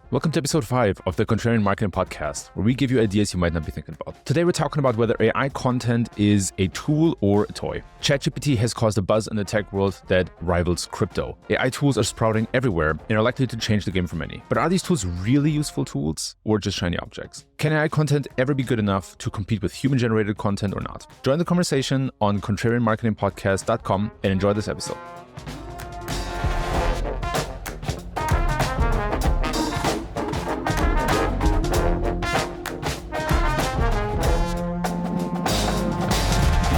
Welcome to episode 5 of the Contrarian Marketing Podcast, where we give you ideas you might not be thinking about. Today we're talking about whether AI content is a tool or a toy. Chat GPT has caused a buzz in the tech world that rivals crypto. AI tools are sprouting everywhere and are likely to change the game for many. But are these tools really useful tools or just shiny objects? Can AI content ever be good enough to compete with human-generated content or not? Join the conversation on contrarianmarketingpodcast.com and enjoy this episode.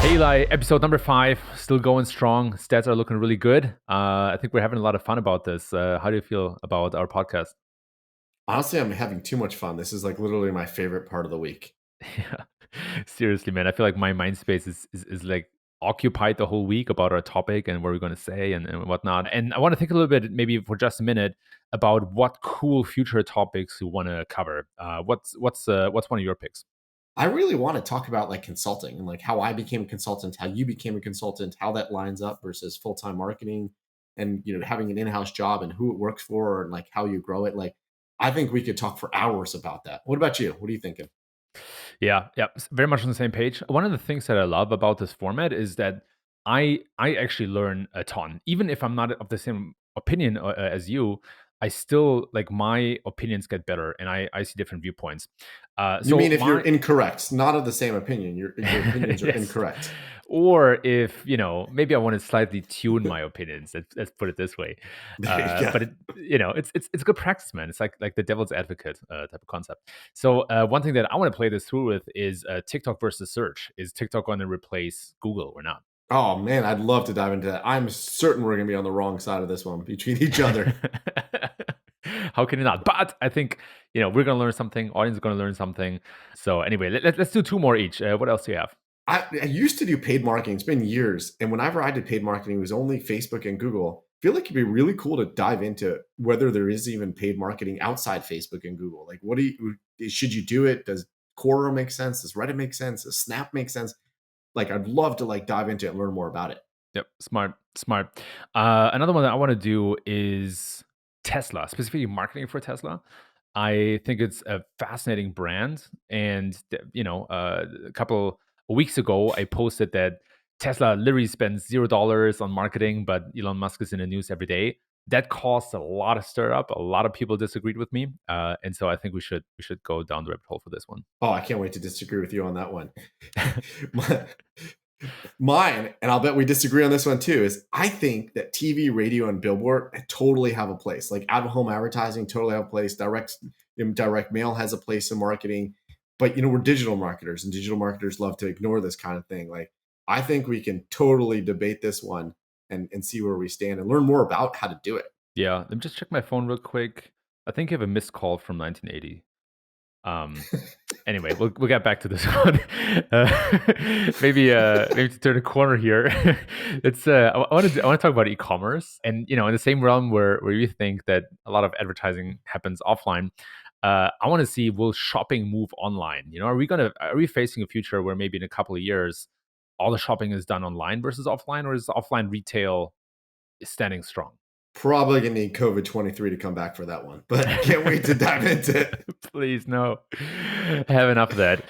Hey Eli, episode number 5, still going strong. Stats are looking really good. I think we're having a lot of fun about this. How do you feel about our podcast? Honestly, I'm having too much fun. This is like literally my favorite part of the week. Yeah, seriously, man. I feel like my mind space is like occupied the whole week about our topic and what we're going to say and whatnot. And I want to think a little bit, maybe for just a minute, about what cool future topics you want to cover. What's one of your picks? I really want to talk about like consulting and like how I became a consultant, how you became a consultant, how that lines up versus full-time marketing and having an in-house job and who it works for and like how you grow it. Like I think we could talk for hours about that. What about you? What are you thinking? Yeah, very much on the same page. One of the things that I love about this format is that I actually learn a ton, even if I'm not of the same opinion as you. I still like my opinions get better, and I see different viewpoints. You So mean if you're my incorrect, not of the same opinion, your opinions are yes, incorrect. or if maybe I want to slightly tune my opinions. Let's put it this way. There you go. But it's good practice, man. It's like the devil's advocate type of concept. So one thing that I want to play this through with is TikTok versus search. Is TikTok going to replace Google or not? Oh man, I'd love to dive into that. I'm certain we're gonna be on the wrong side of this one between each other. How can you not? But I think we're gonna learn something. Audience is gonna learn something. So anyway, let's do 2 more each. What else do you have? I used to do paid marketing. It's been years. And whenever I did paid marketing, it was only Facebook and Google. I feel like it'd be really cool to dive into whether there is even paid marketing outside Facebook and Google. Like, should you do it? Does Quora make sense? Does Reddit make sense? Does Snap make sense? Like, I'd love to like dive into it and learn more about it. Yep, smart. Another one that I want to do is Tesla, specifically marketing for Tesla. I think it's a fascinating brand, and a couple of weeks ago, I posted that Tesla literally spends $0 on marketing, but Elon Musk is in the news every day. That caused a lot of stir up. A lot of people disagreed with me, and so I think we should go down the rabbit hole for this one. Oh, I can't wait to disagree with you on that one. Mine, and I'll bet we disagree on this one too, is I think that TV, radio, and billboard totally have a place. Like out of home advertising totally have a place. Direct mail has a place in marketing. But we're digital marketers, and digital marketers love to ignore this kind of thing. Like I think we can totally debate this one and see where we stand and learn more about how to do it. Yeah, let me just check my phone real quick. I think I have a missed call from 1980. Um, Anyway, we'll get back to this one. Maybe to turn a corner here. It's I want to talk about e-commerce, and in the same realm where you think that a lot of advertising happens offline. I want to see, will shopping move online? Are we facing a future where maybe in a couple of years all the shopping is done online versus offline, or is offline retail standing strong? Probably gonna need COVID-23 to come back for that one, but can't wait to dive into it. Please, no. Have enough of that.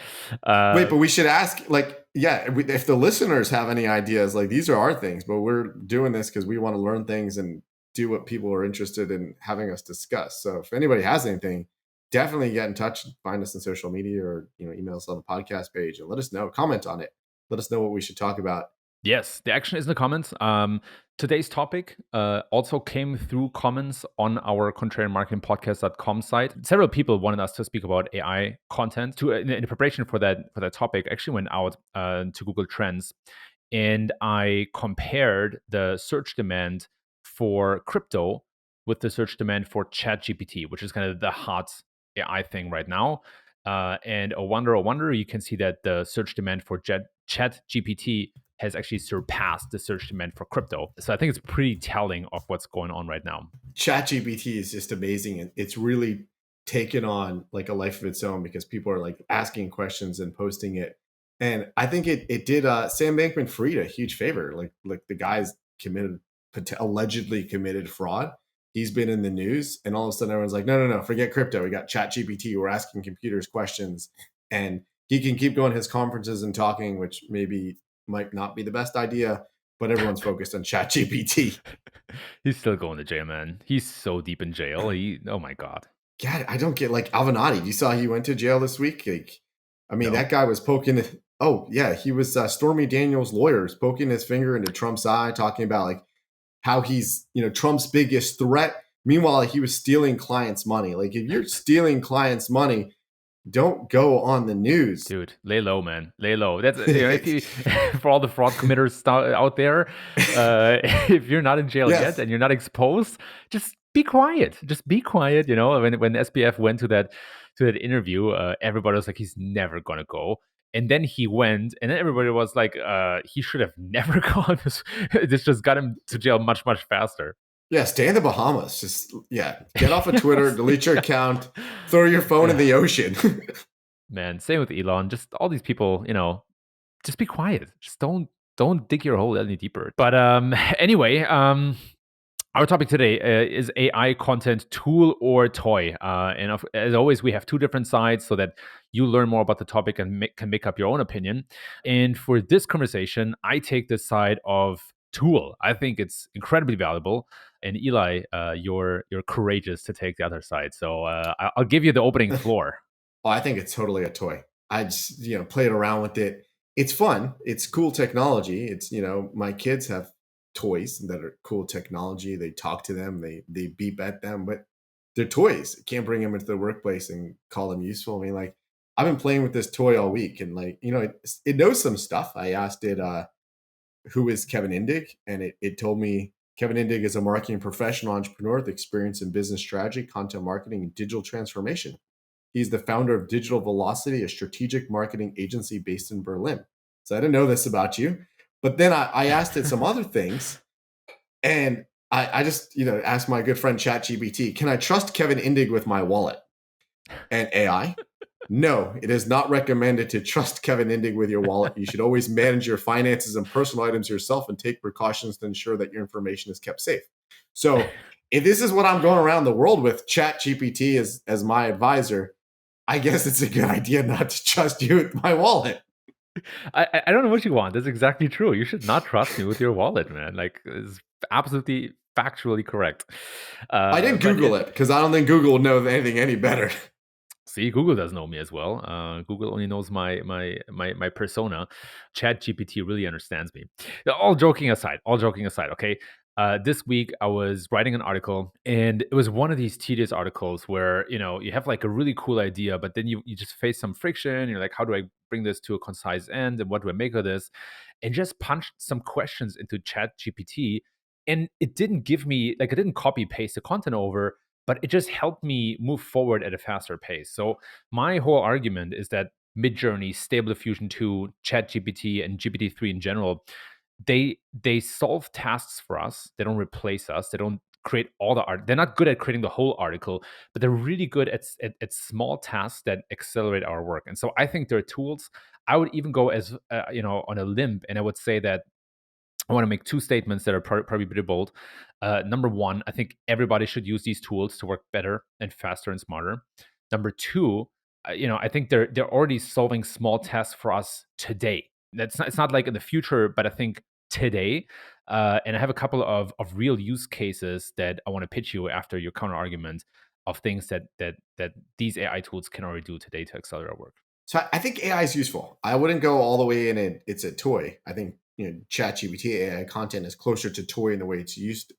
Wait, but we should ask, like, yeah, if the listeners have any ideas, like these are our things, but we're doing this because we want to learn things and do what people are interested in having us discuss. So if anybody has anything, definitely get in touch, find us on social media or email us on the podcast page and let us know, comment on it. Let us know what we should talk about. Yes, the action is in the comments. Today's topic also came through comments on our contrarianmarketingpodcast.com site. Several people wanted us to speak about AI content. In preparation for that topic, I actually went out to Google Trends, and I compared the search demand for crypto with the search demand for Chat GPT, which is kind of the hot AI thing right now. And oh wonder, you can see that the search demand for Chat GPT has actually surpassed the search demand for crypto. So I think it's pretty telling of what's going on right now. Chat GPT is just amazing, and it's really taken on like a life of its own because people are like asking questions and posting it. And I think it did Sam Bankman-Fried a huge favor. Like the guy's allegedly committed fraud, he's been in the news, and all of a sudden everyone's like, no, forget crypto. We got Chat GPT. We're asking computers questions, and he can keep going his conferences and talking, which maybe might not be the best idea, but everyone's focused on Chat GPT. He's still going to jail, man. He's so deep in jail. Oh my God. God, I don't get like Avenatti. You saw he went to jail this week. Like, I mean, No. that guy was poking. Oh yeah, he was Stormy Daniels' lawyers poking his finger into Trump's eye, talking about like how he's Trump's biggest threat. Meanwhile, he was stealing clients' money. Like, if you're stealing clients' money, don't go on the news. Dude, lay low, man. Lay low. That's if you for all the fraud committers out there, if you're not in jail yet Yes. and you're not exposed, just be quiet. Just be quiet. When SBF went to that interview, everybody was like, he's never gonna go. And then he went, and then everybody was like, he should have never gone. This just got him to jail much, much faster. Yeah, stay in the Bahamas. Just get off of Twitter, Yes, delete your yeah. account, throw your phone in the ocean. Man, same with Elon. Just all these people, just be quiet. Just don't dig your hole any deeper. But anyway, our topic today is AI content tool or toy. As always, we have two different sides so that you learn more about the topic and can make up your own opinion. And for this conversation, I take the side of tool. I think it's incredibly valuable. And Eli, you're courageous to take the other side. So I'll give you the opening floor. Oh, I think it's totally a toy. I just, played around with it. It's fun. It's cool technology. It's, my kids have toys that are cool technology. They talk to them, they beep at them, but they're toys. You can't bring them into the workplace and call them useful. I mean, like, I've been playing with this toy all week, and like, it knows some stuff. I asked it, who is Kevin Indig? And it told me Kevin Indig is a marketing professional entrepreneur with experience in business strategy, content marketing, and digital transformation. He's the founder of Digital Velocity, a strategic marketing agency based in Berlin. So I didn't know this about you. But then I asked it some other things. And I just, asked my good friend Chat GPT, can I trust Kevin Indig with my wallet? And AI, no, it is not recommended to trust Kevin Indig with your wallet. You should always manage your finances and personal items yourself and take precautions to ensure that your information is kept safe. So if this is what I'm going around the world with, Chat GPT as my advisor, I guess it's a good idea not to trust you with my wallet. I don't know what you want. That's exactly true. You should not trust me with your wallet, man. Like, it's absolutely factually correct. I didn't Google it because I don't think Google would know anything any better. See, Google does know me as well. Google only knows my persona. Chat GPT really understands me. All joking aside, okay. This week I was writing an article, and it was one of these tedious articles where you have like a really cool idea, but then you just face some friction. You're like, how do I bring this to a concise end, and what do I make of this? And just punched some questions into Chat GPT, and it didn't give me like, it didn't copy paste the content over, but it just helped me move forward at a faster pace. So my whole argument is that Midjourney, Stable Diffusion 2, ChatGPT, and GPT-3 in general, they solve tasks for us. They don't replace us. They don't create all the art. They're not good at creating the whole article, but they're really good at small tasks that accelerate our work. And so I think they're tools. I would even go as on a limb, and I would say that I want to make two statements that are probably pretty bold. Number one, I think everybody should use these tools to work better and faster and smarter. Number two, I think they're already solving small tasks for us today. It's not like in the future, but I think today. And I have a couple of real use cases that I want to pitch you after your counter argument of things that these AI tools can already do today to accelerate our work. So I think AI is useful. I wouldn't go all the way in it's a toy. I think ChatGPT AI content is closer to toy in the way it's used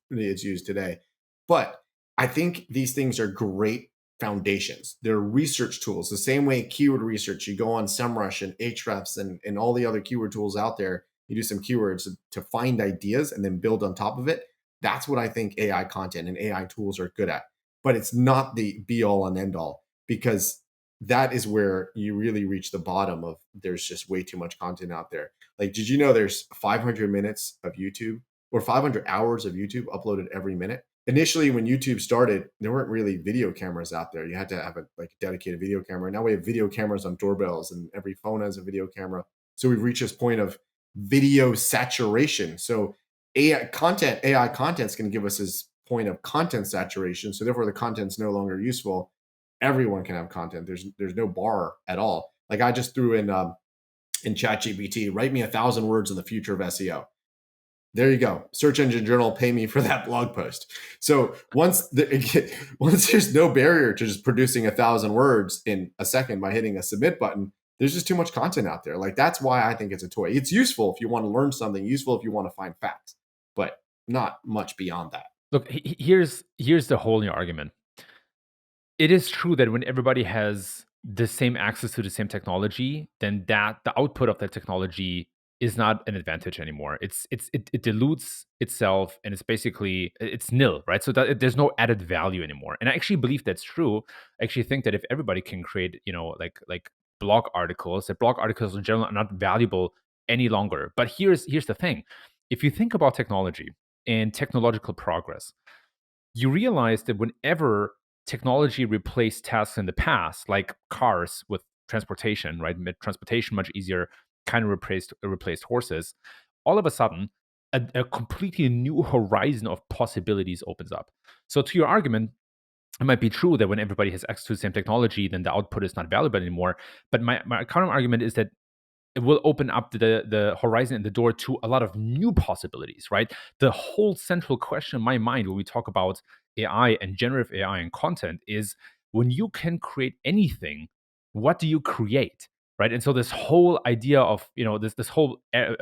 today. But I think these things are great foundations. They're research tools. The same way keyword research, you go on SEMrush and Ahrefs and all the other keyword tools out there. You do some keywords to find ideas and then build on top of it. That's what I think AI content and AI tools are good at. But it's not the be all and end all, because that is where you really reach the bottom of there's just way too much content out there. Like, did you know there's 500 minutes of YouTube or 500 hours of YouTube uploaded every minute? Initially, when YouTube started, there weren't really video cameras out there. You had to have a dedicated video camera. Now we have video cameras on doorbells, and every phone has a video camera. So we've reached this point of video saturation. So AI content is going to give us this point of content saturation. So therefore the content's no longer useful. Everyone can have content. There's no bar at all. Like I just threw in Chat GPT, write me 1,000 words in the future of SEO. There you go. Search Engine Journal, pay me for that blog post. So once there's no barrier to just producing 1,000 words in a second by hitting a submit button, there's just too much content out there. Like that's why I think it's a toy. It's useful if you want to learn something, useful if you want to find facts, but not much beyond that. Look, here's the whole new argument. It is true that when everybody has the same access to the same technology, then the output of that technology is not an advantage anymore. It dilutes itself, and it's nil, right? So that there's no added value anymore. And I actually believe that's true. I actually think that if everybody can create, like blog articles, that blog articles in general are not valuable any longer. But here's the thing: if you think about technology and technological progress, you realize that whenever technology replaced tasks in the past, like cars with transportation, right? Made transportation much easier, kind of replaced horses. All of a sudden, a completely new horizon of possibilities opens up. So, to your argument, it might be true that when everybody has access to the same technology, then the output is not valuable anymore. But my counter argument is that it will open up the horizon and the door to a lot of new possibilities, right? The whole central question in my mind when we talk about AI and generative AI and content is, when you can create anything, what do you create? Right. And so this whole idea of, this whole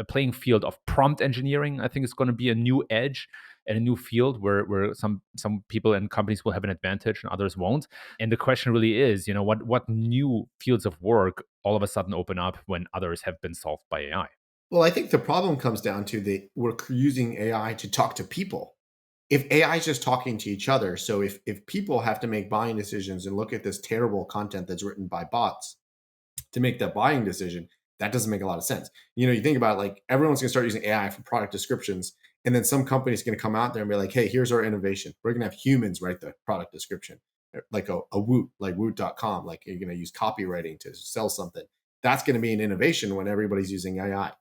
playing field of prompt engineering, I think is going to be a new edge and a new field where some people and companies will have an advantage and others won't. And the question really is, what new fields of work all of a sudden open up when others have been solved by AI? Well, I think the problem comes down to that we're using AI to talk to people. If AI is just talking to each other, so if people have to make buying decisions and look at this terrible content that's written by bots to make that buying decision, that doesn't make a lot of sense. You think about it, like everyone's gonna start using AI for product descriptions, and then some company's gonna come out there and be like, hey, here's our innovation. We're gonna have humans write the product description, like a Woot, like Woot.com, like you're gonna use copywriting to sell something. That's gonna be an innovation when everybody's using AI.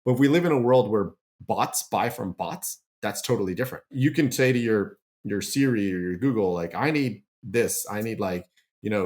But if we live in a world where bots buy from bots, that's totally different. You can say to your Siri or your Google, like, I need this. I need like,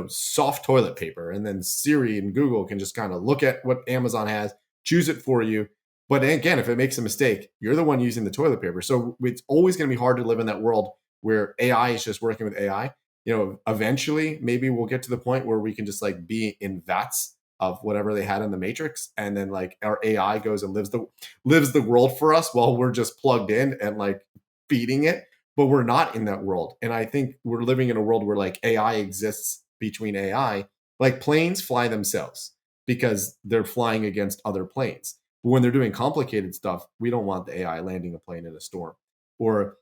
soft toilet paper. And then Siri and Google can just kind of look at what Amazon has, choose it for you. But again, if it makes a mistake, you're the one using the toilet paper. So it's always going to be hard to live in that world where AI is just working with AI. Eventually, maybe we'll get to the point where we can just like be in vats of whatever they had in the Matrix, and then like our AI goes and lives the world for us while we're just plugged in and like feeding it. But we're not in that world, and I think we're living in a world where like AI exists between AI. Like planes fly themselves because they're flying against other planes. But when they're doing complicated stuff, we don't want the AI landing a plane in a storm. Or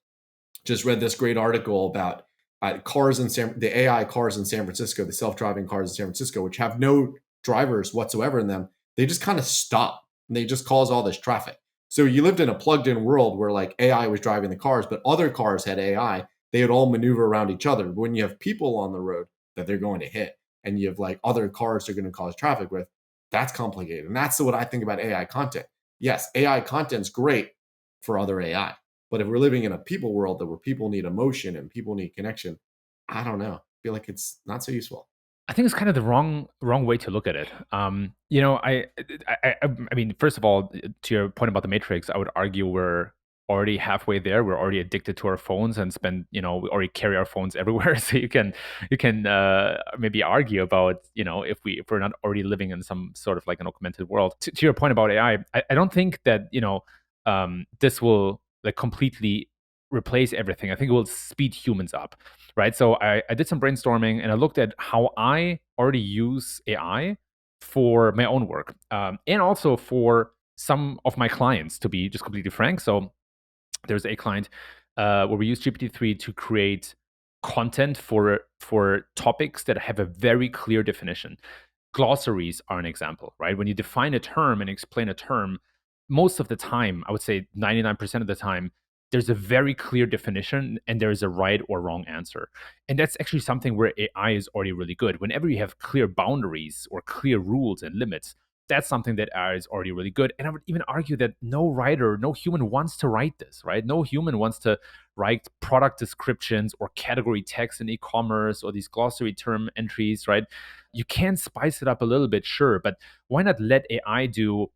just read this great article about the AI cars in San Francisco, the self-driving cars in San Francisco, which have no drivers whatsoever in them. They just kind of stop and they just cause all this traffic. So you lived in a plugged in world where like AI was driving the cars, but other cars had AI. They would all maneuver around each other. But when you have people on the road that they're going to hit, and you have like other cars they're going to cause traffic with, that's complicated. And that's what I think about AI content. Yes, AI content's great for other AI. But if we're living in a people world where people need emotion and people need connection, I don't know. I feel like it's not so useful. I think it's kind of the wrong way to look at it. I mean, first of all, to your point about the Matrix, I would argue we're already halfway there. We're already addicted to our phones and we already carry our phones everywhere. So you can maybe argue about, if we're not already living in some sort of like an augmented world. To your point about AI, I don't think that this will like completely replace everything. I think it will speed humans up, right? So I did some brainstorming and I looked at how I already use AI for my own work, and also for some of my clients, to be just completely frank. So there's a client where we use GPT-3 to create content for topics that have a very clear definition. Glossaries are an example, right? When you define a term and explain a term, most of the time, I would say 99% of the time, there's a very clear definition and there is a right or wrong answer. And that's actually something where AI is already really good. Whenever you have clear boundaries or clear rules and limits, that's something that AI is already really good. And I would even argue that no writer, no human wants to write this, right? No human wants to write product descriptions or category text in e-commerce or these glossary term entries, right? You can spice it up a little bit, sure, but why not let AI do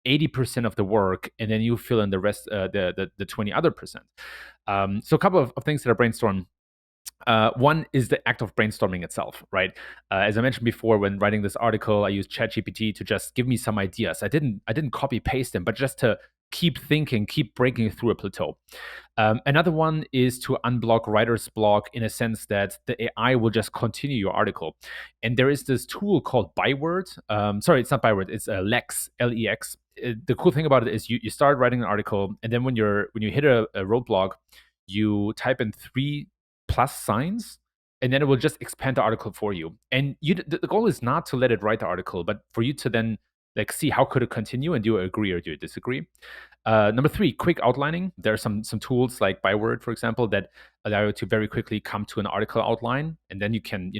80% of the work and then you fill in the rest, the 20 other percent. So a couple of things that I brainstormed. One is the act of brainstorming itself, right? As I mentioned before, when writing this article, I used Chat GPT to just give me some ideas. I didn't copy paste them, but just to keep thinking, keep breaking through a plateau. Another one is to unblock writer's block in a sense that the AI will just continue your article. And there is this tool called Byword. Sorry, it's not Byword. It's Lex, Lex. The cool thing about it is you start writing an article, and then when you hit a roadblock, you type in 3 plus signs, and then it will just expand the article for you. And the goal is not to let it write the article, but for you to then like see how could it continue and do you agree or do you disagree. Number 3, quick outlining. There are some tools like Byword, for example, that allow you to very quickly come to an article outline, and then you can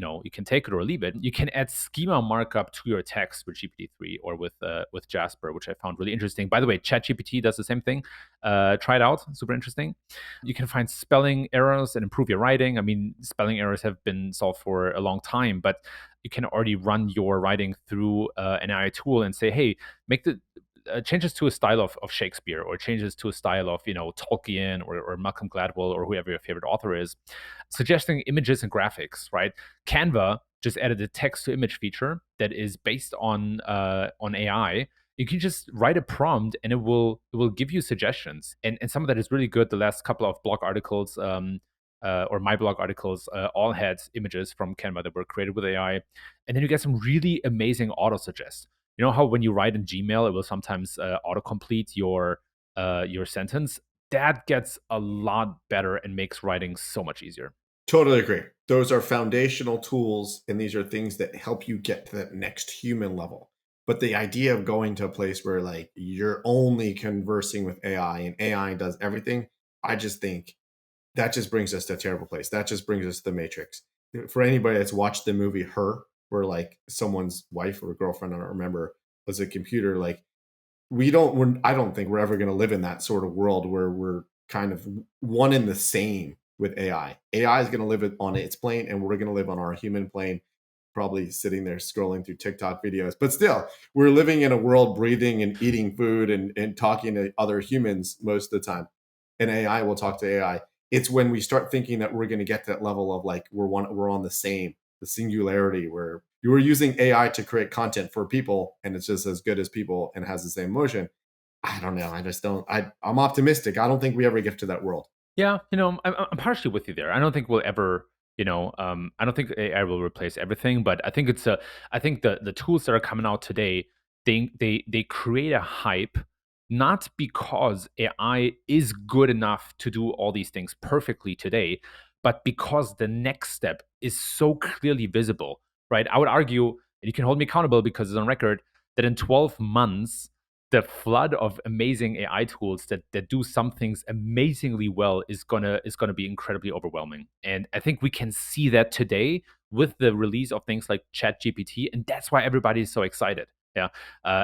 take it or leave it. You can add schema markup to your text with GPT-3 or with Jasper, which I found really interesting. By the way, ChatGPT does the same thing. Try it out; super interesting. You can find spelling errors and improve your writing. I mean, spelling errors have been solved for a long time, but you can already run your writing through an AI tool and say, hey, make the changes to a style of Shakespeare or changes to a style of Tolkien or Malcolm Gladwell or whoever your favorite author is, suggesting images and graphics. Right, Canva just added a text to image feature that is based on AI. You can just write a prompt and it will give you suggestions, and some of that is really good. The last couple of blog articles or my blog articles all had images from Canva that were created with AI, and then you get some really amazing auto suggest. You know how when you write in Gmail, it will sometimes autocomplete your sentence. That gets a lot better and makes writing so much easier. Totally agree. Those are foundational tools, and these are things that help you get to that next human level. But the idea of going to a place where like you're only conversing with AI and AI does everything, I just think that just brings us to a terrible place. That just brings us to the Matrix. For anybody that's watched the movie Her, where like someone's wife or girlfriend, I don't remember, was a computer, like I don't think we're ever going to live in that sort of world where we're kind of one and the same with AI. AI is going to live on its plane, and we're going to live on our human plane, probably sitting there scrolling through TikTok videos. But still, we're living in a world breathing and eating food and talking to other humans most of the time. And AI will talk to AI. It's when we start thinking that we're going to get to that level of like we're on the singularity, where you were using AI to create content for people and it's just as good as people and has the same emotion. I don't know. I just don't. I'm optimistic. I don't think we ever get to that world. Yeah, I'm partially with you there. I don't think we'll ever, I don't think AI will replace everything, but I think the tools that are coming out today, they create a hype, not because AI is good enough to do all these things perfectly today, but because the next step is so clearly visible, right? I would argue, and you can hold me accountable because it's on record, that in 12 months the flood of amazing AI tools that do some things amazingly well is gonna be incredibly overwhelming. And I think we can see that today with the release of things like Chat GPT, and that's why everybody is so excited. Yeah.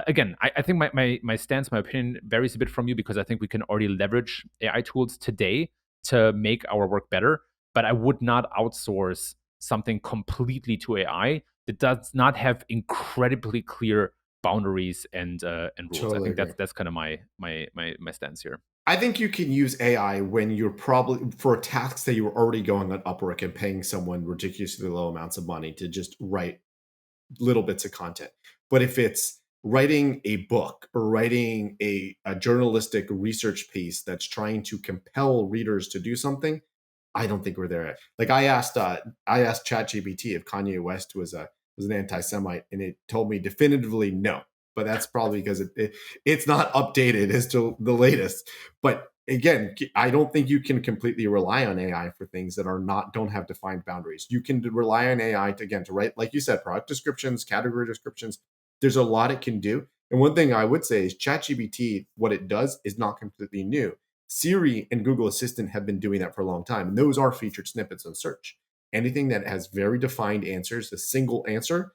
Again, I think my stance, my opinion varies a bit from you because I think we can already leverage AI tools today to make our work better. But I would not outsource something completely to AI that does not have incredibly clear boundaries and rules. I Totally think agree. that's kind of my stance here. I think you can use AI when you're probably for tasks that you were already going on Upwork and paying someone ridiculously low amounts of money to just write little bits of content. But if it's writing a book or writing a journalistic research piece that's trying to compel readers to do something, I don't think we're there yet. Like I asked ChatGPT if Kanye West was an anti-Semite, and it told me definitively no. But that's probably because it's not updated as to the latest. But again, I don't think you can completely rely on AI for things that don't have defined boundaries. You can rely on AI to write, like you said, product descriptions, category descriptions. There's a lot it can do. And one thing I would say is ChatGPT, what it does is not completely new. Siri and Google Assistant have been doing that for a long time, and those are featured snippets on search. Anything that has very defined answers, a single answer,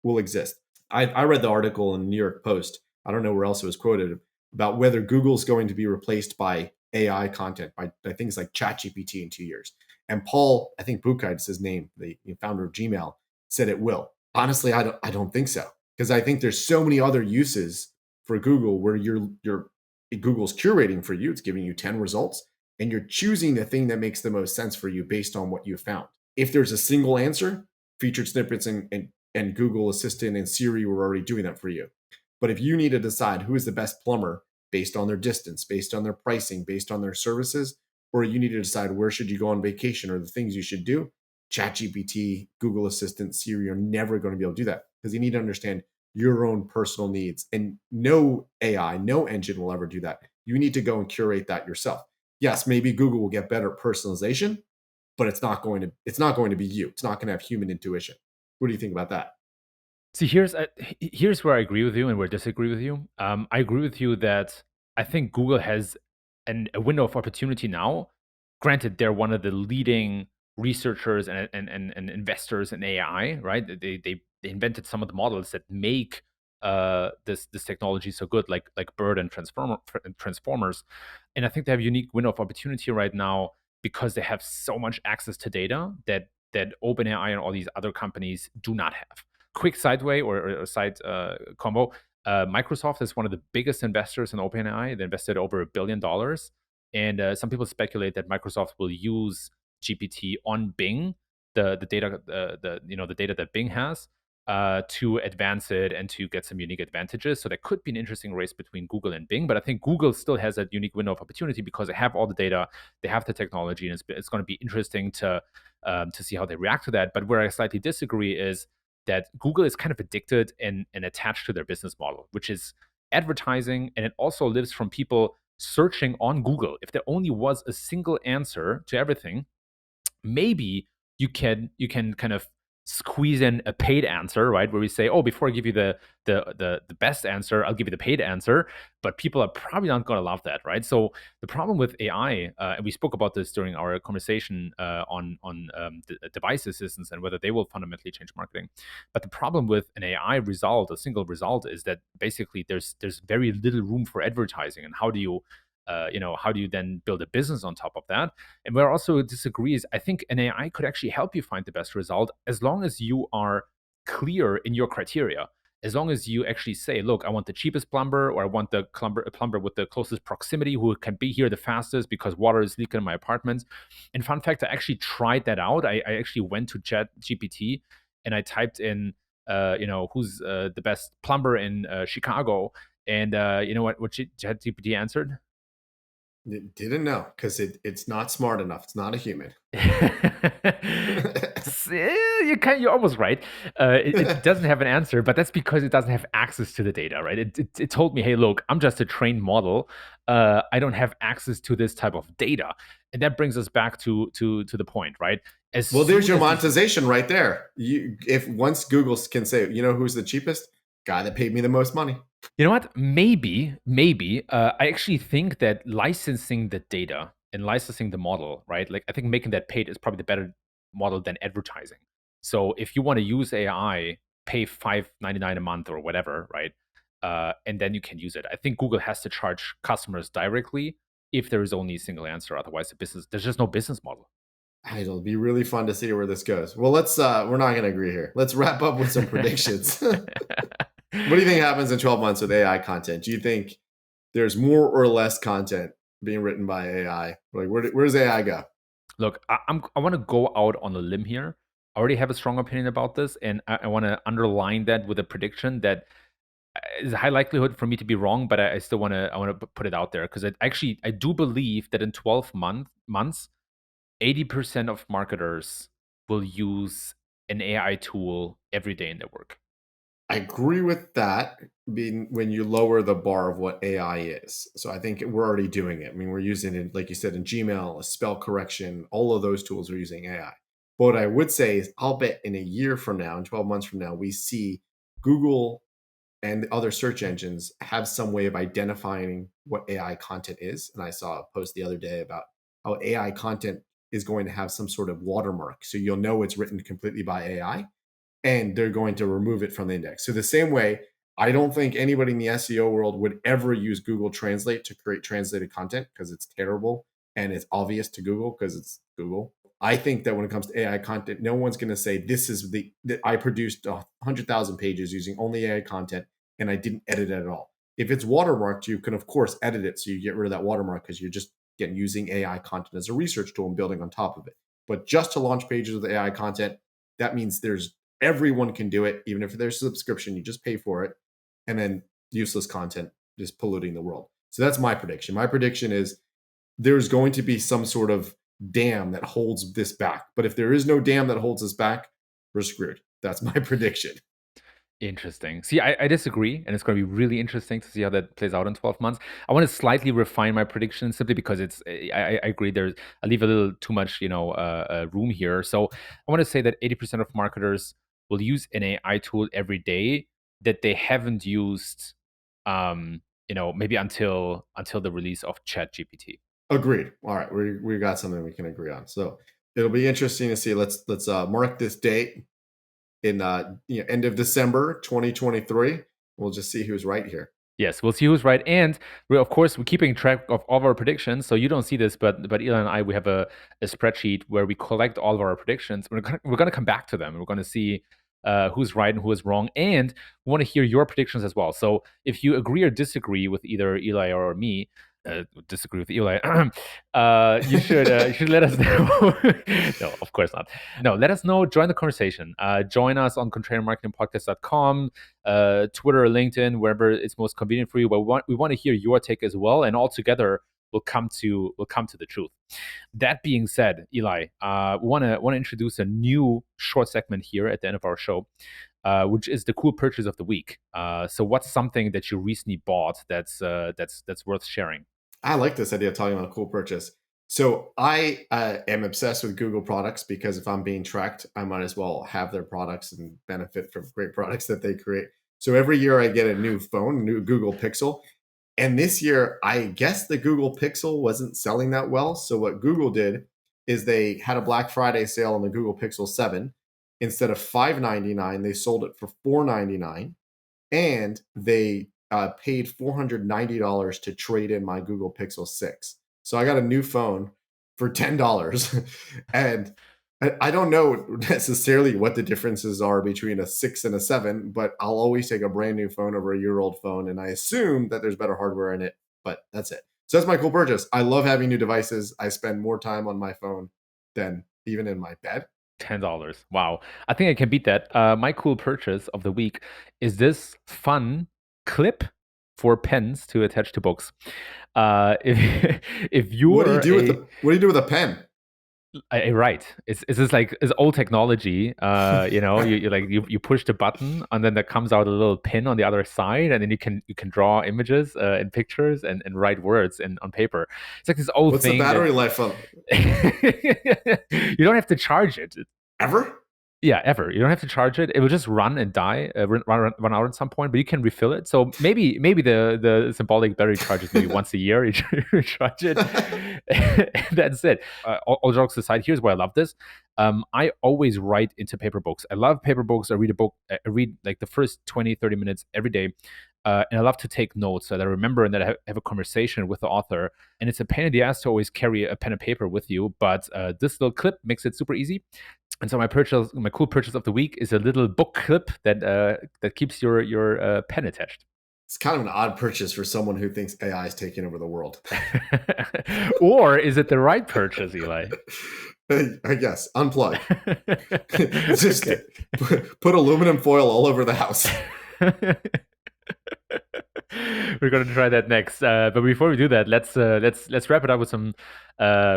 will exist. I read the article in the New York Post, I don't know where else it was quoted, about whether Google's going to be replaced by AI content by things like Chat GPT in 2 years. And Paul, I think Buchheit's his name, the founder of Gmail, said it will. Honestly, I don't think so, because I think there's so many other uses for Google where Google's curating for you. It's giving you 10 results, and you're choosing the thing that makes the most sense for you based on what you found. If there's a single answer, featured snippets and Google Assistant and Siri were already doing that for you. But if you need to decide who is the best plumber based on their distance, based on their pricing, based on their services, or you need to decide where should you go on vacation or the things you should do, ChatGPT, Google Assistant, Siri are never going to be able to do that, because you need to understand your own personal needs. And no AI, no engine will ever do that. You need to go and curate that yourself. Yes, maybe Google will get better at personalization, but it's not going to be you. It's not going to have human intuition. What do you think about that? See, here's where I agree with you and where I disagree with you. I agree with you that I think Google has a window of opportunity now. Granted, they're one of the leading researchers and investors in AI, right? They invented some of the models that make this technology so good, like Bird and Transformers. And I think they have a unique window of opportunity right now because they have so much access to data that OpenAI and all these other companies do not have. Quick sideway or side combo. Microsoft is one of the biggest investors in OpenAI. They invested over $1 billion, and some people speculate that Microsoft will use GPT on Bing, the data, the data that Bing has, to advance it and to get some unique advantages. So there could be an interesting race between Google and Bing, but I think Google still has a unique window of opportunity because they have all the data, they have the technology, and it's going to be interesting to see how they react to that. But where I slightly disagree is that Google is kind of addicted and attached to their business model, which is advertising, and it also lives from people searching on Google. If there only was a single answer to everything, maybe you can kind of squeeze in a paid answer, right? Where we say, oh, before I give you the best answer, I'll give you the paid answer. But people are probably not going to love that, right? So the problem with AI, and we spoke about this during our conversation on device assistants and whether they will fundamentally change marketing. But the problem with an AI result, a single result, is that basically there's very little room for advertising. And how do you then build a business on top of that? And where I also disagree is I think an AI could actually help you find the best result as long as you are clear in your criteria. As long as you actually say, look, I want the cheapest plumber, or I want the plumber with the closest proximity who can be here the fastest because water is leaking in my apartment. And fun fact, I actually tried that out. I actually went to Chat GPT and I typed in, who's the best plumber in Chicago. And you know what Chat GPT answered? Didn't know, because it's not smart enough. It's not a human. You're almost right. It doesn't have an answer, but that's because it doesn't have access to the data, right? It told me, hey, look, I'm just a trained model. I don't have access to this type of data, and that brings us back to the point, right? As Well, there's soon your as monetization right there. If once Google can say, who's the cheapest? Guy that paid me the most money. You know what? Maybe. I actually think that licensing the data and licensing the model, right? Like, I think making that paid is probably the better model than advertising. So if you want to use AI, pay $5.99 a month or whatever, right? And then you can use it. I think Google has to charge customers directly if there is only a single answer. Otherwise, there's just no business model. It'll be really fun to see where this goes. Well, we're not going to agree here. Let's wrap up with some predictions. What do you think happens in 12 months with AI content? Do you think there's more or less content being written by AI? Like, where does AI go? Look, I want to go out on a limb here. I already have a strong opinion about this, and I want to underline that with a prediction that is a high likelihood for me to be wrong, but I still want to put it out there because I do believe that in 12 months, 80% of marketers will use an AI tool every day in their work. I agree with that, being when you lower the bar of what AI is. So I think we're already doing it. I mean, we're using it, like you said, in Gmail, spell correction, all of those tools are using AI. But what I would say is, I'll bet in a year from now, in 12 months from now, we see Google and other search engines have some way of identifying what AI content is. And I saw a post the other day about how AI content is going to have some sort of watermark. So you'll know it's written completely by AI, and they're going to remove it from the index. So the same way I don't think anybody in the SEO world would ever use Google Translate to create translated content because it's terrible and it's obvious to Google because it's Google. I think that when it comes to AI content, no one's going to say this is I produced 100,000 pages using only AI content and I didn't edit it at all. If it's watermarked, you can of course edit it so you get rid of that watermark because you're just again using AI content as a research tool and building on top of it. But just to launch pages with AI content, that means everyone can do it. Even if there's a subscription, you just pay for it, and then useless content just polluting the world. So that's my prediction. My prediction is there's going to be some sort of dam that holds this back. But if there is no dam that holds us back, we're screwed. That's my prediction. Interesting. See, I disagree, and it's going to be really interesting to see how that plays out in 12 months. I want to slightly refine my prediction simply because I agree. I leave a little too much, room here. So I want to say that 80% of marketers will use an AI tool every day that they haven't used, maybe until the release of Chat GPT. Agreed. All right, we got something we can agree on. So it'll be interesting to see. Let's mark this date in end of December 2023. We'll just see who's right here. Yes, we'll see who's right, and we're keeping track of all of our predictions. So you don't see this, but Eli and I, we have a spreadsheet where we collect all of our predictions. We're gonna come back to them. We're gonna see who's right and who is wrong, and we want to hear your predictions as well. So if you agree or disagree with either Eli or me, disagree with Eli, you should let us know. No, of course not. No, let us know. Join the conversation. Join us on contrarianmarketingpodcast.com, Twitter or LinkedIn, wherever it's most convenient for you. But we want to hear your take as well, and all together we'll come to the truth. That being said, Eli, we want to introduce a new short segment here at the end of our show. Which is the cool purchase of the week. So what's something that you recently bought that's worth sharing? I like this idea of talking about a cool purchase. So I am obsessed with Google products because if I'm being tracked, I might as well have their products and benefit from great products that they create. So every year I get a new phone, a new Google Pixel. And this year, I guess the Google Pixel wasn't selling that well. So what Google did is they had a Black Friday sale on the Google Pixel 7. Instead of $599, they sold it for $499, and they paid $490 to trade in my Google Pixel 6. So I got a new phone for $10, and I don't know necessarily what the differences are between a 6 and a 7, but I'll always take a brand new phone over a year-old phone, and I assume that there's better hardware in it, but that's it. So that's my cool purchase. I love having new devices. I spend more time on my phone than even in my bed. $10. Wow. I think I can beat that. My cool purchase of the week is this fun clip for pens to attach to books. If you what do you do with a pen? I write. It's just like it's old technology. You push the button and then there comes out a little pin on the other side, and then you can draw images and pictures and write words on paper. It's like this old What's thing. What's the battery life of? You don't have to charge it ever. Yeah, ever. You don't have to charge it. It will just run and die, run out at some point, but you can refill it. So maybe the symbolic battery charges maybe once a year. You charge it. That's it. All jokes aside, here's why I love this. I always write into paper books. I love paper books. I read a book. I read like the first 20, 30 minutes every day. And I love to take notes so that I remember and that I have a conversation with the author. And it's a pain in the ass to always carry a pen and paper with you. But this little clip makes it super easy. And so my cool purchase of the week is a little book clip that keeps your pen attached. It's kind of an odd purchase for someone who thinks AI is taking over the world. Or is it the right purchase, Eli? I guess. Unplug. Just put aluminum foil all over the house. We're going to try that next. But before we do that, let's wrap it up with some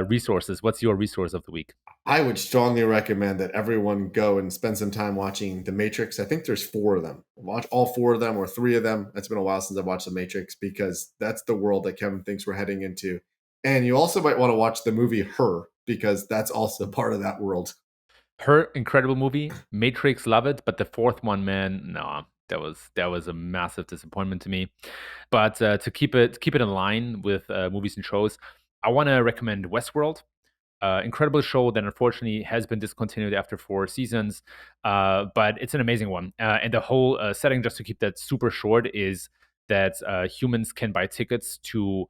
resources. What's your resource of the week? I would strongly recommend that everyone go and spend some time watching The Matrix. I think there's 4 of them. Watch all 4 of them or 3 of them. It's been a while since I've watched The Matrix because that's the world that Kevin thinks we're heading into. And you also might want to watch the movie Her because that's also part of that world. Her, incredible movie. Matrix, love it. But the 4th one, man, no. That was a massive disappointment to me. But to keep it in line with movies and shows, I want to recommend Westworld. Incredible show that unfortunately has been discontinued after 4 seasons, but it's an amazing one. And the whole setting, just to keep that super short, is that humans can buy tickets to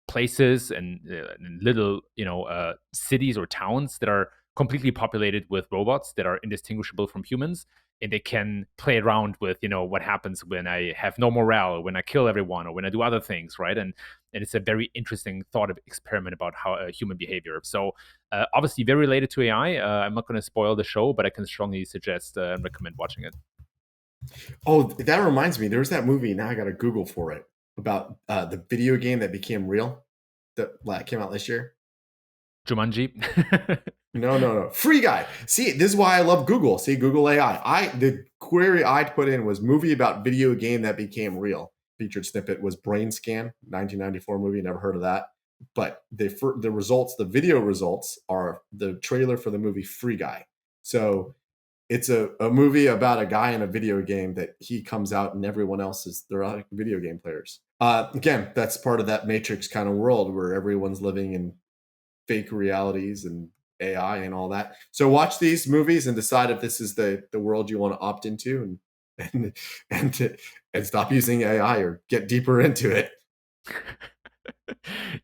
places and little, cities or towns that are completely populated with robots that are indistinguishable from humans, and they can play around with what happens when I have no morale, or when I kill everyone, or when I do other things, right? And it's a very interesting thought of experiment about how human behavior. So obviously very related to AI. I'm not going to spoil the show, but I can strongly suggest and recommend watching it. Oh, that reminds me. There was that movie. Now I got to Google for it, about the video game that became real that came out this year. Jumanji. No. Free Guy. See, this is why I love Google. See, Google AI. The query I'd put in was movie about video game that became real. Featured snippet was Brain Scan, 1994 movie. Never heard of that. But the results, the video results, are the trailer for the movie Free Guy. So it's a movie about a guy in a video game that he comes out and everyone else they're like video game players. Again, that's part of that Matrix kind of world where everyone's living in fake realities and AI and all that. So watch these movies and decide if this is the world you want to opt into, and stop using AI or get deeper into it.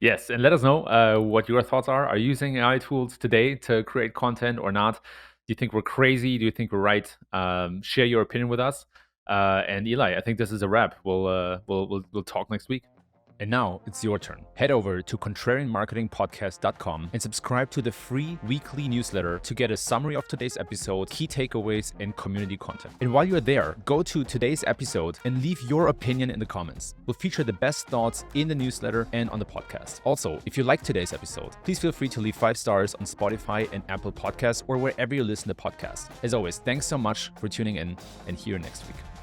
Yes, and let us know what your thoughts are. Are you using AI tools today to create content or not? Do you think we're crazy? Do you think we're right? Share your opinion with us. And Eli, I think this is a wrap. We'll talk next week. And now it's your turn. Head over to contrarianmarketingpodcast.com and subscribe to the free weekly newsletter to get a summary of today's episode, key takeaways, and community content. And while you're there, go to today's episode and leave your opinion in the comments. We'll feature the best thoughts in the newsletter and on the podcast. Also, if you like today's episode, please feel free to leave 5 stars on Spotify and Apple Podcasts, or wherever you listen to podcasts. As always, thanks so much for tuning in, and see you next week.